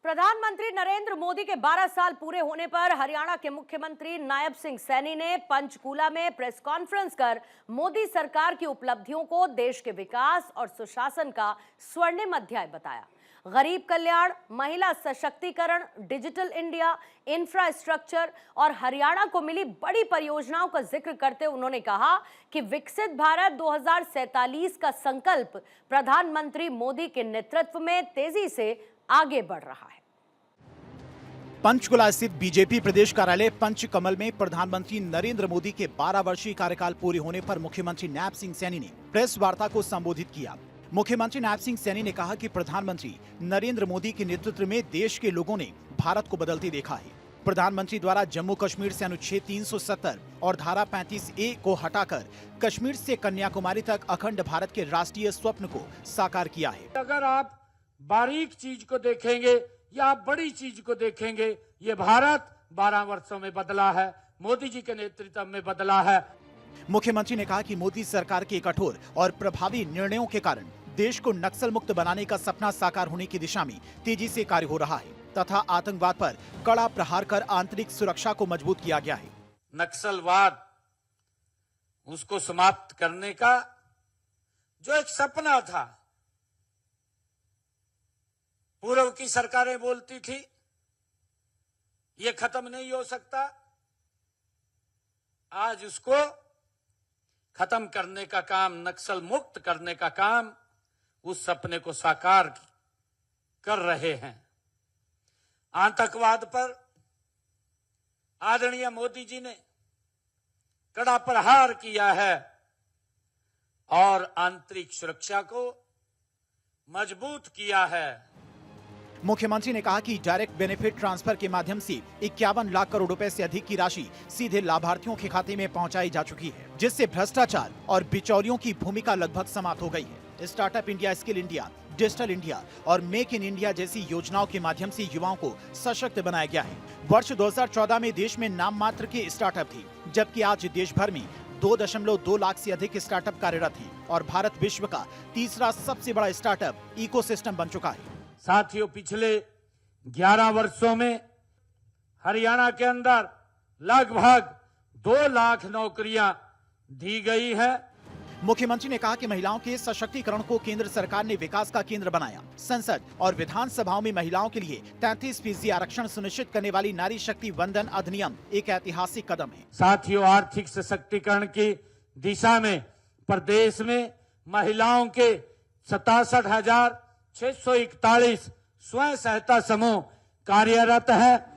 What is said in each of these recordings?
प्रधानमंत्री नरेंद्र मोदी के 12 साल पूरे होने पर हरियाणा के मुख्यमंत्री नायब सिंह सैनी ने पंचकूला में प्रेस कॉन्फ्रेंस कर मोदी सरकार की उपलब्धियों को देश के विकास और सुशासन का स्वर्णिम अध्याय बताया। गरीब कल्याण, महिला सशक्तिकरण, डिजिटल इंडिया, इंफ्रास्ट्रक्चर और हरियाणा को मिली बड़ी परियोजनाओं का जिक्र करते उन्होंने कहा कि विकसित भारत 2047 का संकल्प प्रधानमंत्री मोदी के नेतृत्व में तेजी से आगे बढ़ रहा है। पंचकुला स्थित बीजेपी प्रदेश कार्यालय पंचकमल में प्रधानमंत्री नरेंद्र मोदी के 12 वर्षीय कार्यकाल पूरे होने पर मुख्यमंत्री नायब सिंह सैनी ने प्रेस वार्ता को संबोधित किया। मुख्यमंत्री नायब सिंह सैनी ने कहा कि प्रधानमंत्री नरेंद्र मोदी के नेतृत्व में देश के लोगों ने भारत को बदलते देखा है। प्रधानमंत्री द्वारा जम्मू कश्मीर से अनुच्छेद 370 और धारा 35A को हटाकर कश्मीर से कन्याकुमारी तक अखंड भारत के राष्ट्रीय स्वप्न को साकार किया है। अगर आप बारीक चीज को देखेंगे या आप बड़ी चीज को देखेंगे, ये भारत 12 वर्षों में बदला है, मोदी जी के नेतृत्व में बदला है। मुख्यमंत्री ने कहा कि मोदी सरकार के कठोर और प्रभावी निर्णयों के कारण देश को नक्सल मुक्त बनाने का सपना साकार होने की दिशा में तेजी से कार्य हो रहा है तथा आतंकवाद पर कड़ा प्रहार कर आंतरिक सुरक्षा को मजबूत किया गया है। नक्सलवाद उसको समाप्त करने का जो एक सपना था, पूर्व की सरकारें बोलती थी ये खत्म नहीं हो सकता, आज उसको खत्म करने का काम, नक्सल मुक्त करने का काम, उस सपने को साकार कर रहे हैं। आतंकवाद पर आदरणीय मोदी जी ने कड़ा प्रहार किया है और आंतरिक सुरक्षा को मजबूत किया है। मुख्यमंत्री ने कहा कि डायरेक्ट बेनिफिट ट्रांसफर के माध्यम से 51 लाख करोड़ रुपए से अधिक की राशि सीधे लाभार्थियों के खाते में पहुंचाई जा चुकी है, जिससे भ्रष्टाचार और बिचौलियों की भूमिका लगभग समाप्त हो गई है। Startup India, skill India, digital India और मेक इन इंडिया जैसी योजनाओं के माध्यम से युवाओं को सशक्त बनाया गया है। वर्ष 2014 में देश में नाम मात्र के स्टार्टअप थे, जबकि आज देश भर में 2.2 लाख से अधिक स्टार्टअप कार्यरत हैं और भारत विश्व का तीसरा सबसे बड़ा स्टार्टअप इकोसिस्टम बन चुका है। साथियों, पिछले 11 वर्षों में हरियाणा के अंदर लगभग 2 लाख नौकरियां दी गई है। मुख्यमंत्री ने कहा कि महिलाओं के सशक्तिकरण को केंद्र सरकार ने विकास का केंद्र बनाया। संसद और विधानसभाओं में महिलाओं के लिए 33% आरक्षण सुनिश्चित करने वाली नारी शक्ति वंदन अधिनियम एक ऐतिहासिक कदम है। साथियों, आर्थिक सशक्तिकरण की दिशा में प्रदेश में महिलाओं के 67,641 स्वयं सहायता समूह कार्यरत है।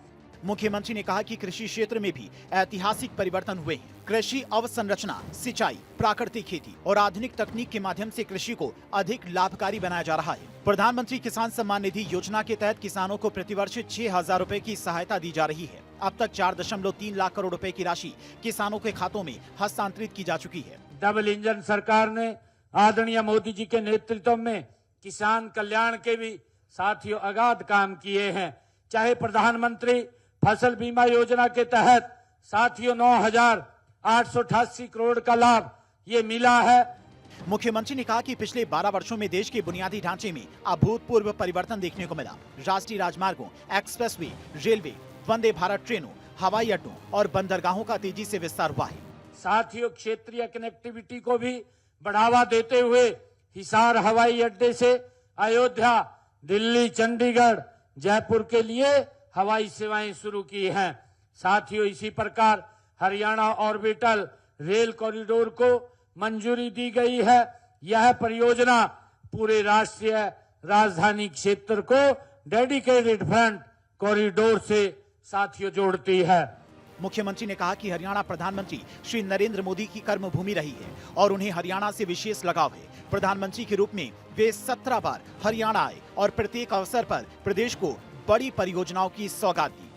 मुख्यमंत्री ने कहा कि कृषि क्षेत्र में भी ऐतिहासिक परिवर्तन हुए हैं। कृषि अवसंरचना, सिंचाई, प्राकृतिक खेती और आधुनिक तकनीक के माध्यम से कृषि को अधिक लाभकारी बनाया जा रहा है। प्रधानमंत्री किसान सम्मान निधि योजना के तहत किसानों को प्रतिवर्ष 6,000 रुपए की सहायता दी जा रही है। अब तक 4.3 लाख करोड़ रुपए की राशि किसानों के खातों में हस्तांतरित की जा चुकी है। डबल इंजन सरकार ने आदरणीय मोदी जी के नेतृत्व में किसान कल्याण के भी साथियों अगाध काम किए हैं। चाहे प्रधानमंत्री फसल बीमा योजना के तहत साथियों 9,888 करोड़ का लाभ ये मिला है। मुख्यमंत्री ने कहा कि पिछले 12 वर्षों में देश के बुनियादी ढांचे में अभूतपूर्व परिवर्तन देखने को मिला। राष्ट्रीय राजमार्गों, एक्सप्रेसवे, रेलवे, वंदे भारत ट्रेनों, हवाई अड्डों और बंदरगाहों का तेजी से विस्तार हुआ है। साथियों, क्षेत्रीय कनेक्टिविटी को भी बढ़ावा देते हुए हिसार हवाई अड्डे से अयोध्या, दिल्ली, चंडीगढ़, जयपुर के लिए हवाई सेवाएं शुरू की हैं। साथियों, इसी प्रकार हरियाणा ऑर्बिटल रेल कॉरिडोर को मंजूरी दी गई है। यह परियोजना पूरे राष्ट्रीय राजधानी क्षेत्र को डेडिकेटेड फ्रंट कॉरिडोर से साथियों जोड़ती है। मुख्यमंत्री ने कहा कि हरियाणा प्रधानमंत्री श्री नरेंद्र मोदी की कर्मभूमि रही है और उन्हें हरियाणा से विशेष लगाव है। प्रधानमंत्री के रूप में वे 17 बार हरियाणा आए और प्रत्येक अवसर पर प्रदेश को बड़ी परियोजनाओं की सौगात दी।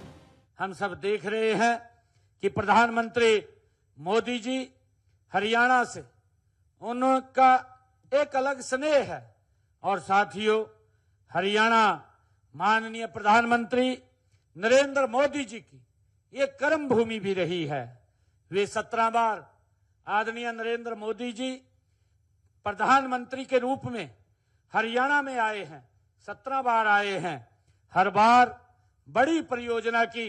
हम सब देख रहे हैं कि प्रधानमंत्री मोदी जी हरियाणा से उनका एक अलग स्नेह है और साथियों, हरियाणा माननीय प्रधानमंत्री नरेंद्र मोदी जी की ये कर्म भूमि भी रही है। वे 17 बार आदरणीय नरेंद्र मोदी जी प्रधानमंत्री के रूप में हरियाणा में आए हैं, 17 बार आए हैं। हर बार बड़ी परियोजना की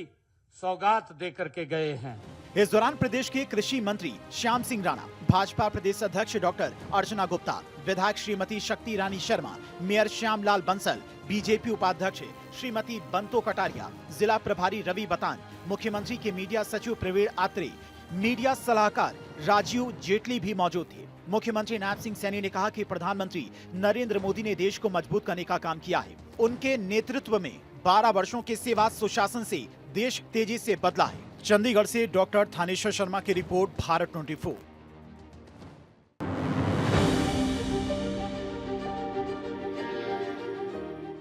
सौगात देकर के गए हैं। इस दौरान प्रदेश के कृषि मंत्री श्याम सिंह राणा, भाजपा प्रदेश अध्यक्ष डॉक्टर अर्चना गुप्ता, विधायक श्रीमती शक्ति रानी शर्मा, मेयर श्यामलाल बंसल, बीजेपी उपाध्यक्ष श्रीमती बंतो कटारिया, जिला प्रभारी रवि बतान, मुख्यमंत्री के मीडिया सचिव प्रवीण आत्रे, मीडिया सलाहकार राजीव जेटली भी मौजूद थे। मुख्यमंत्री नायब सिंह सैनी ने कहा कि प्रधानमंत्री नरेंद्र मोदी ने देश को मजबूत करने का काम किया है। उनके नेतृत्व में 12 वर्षों के सेवा सुशासन से देश तेजी से बदला है। चंडीगढ़ से डॉक्टर थानेश्वर शर्मा की रिपोर्ट, भारत 24।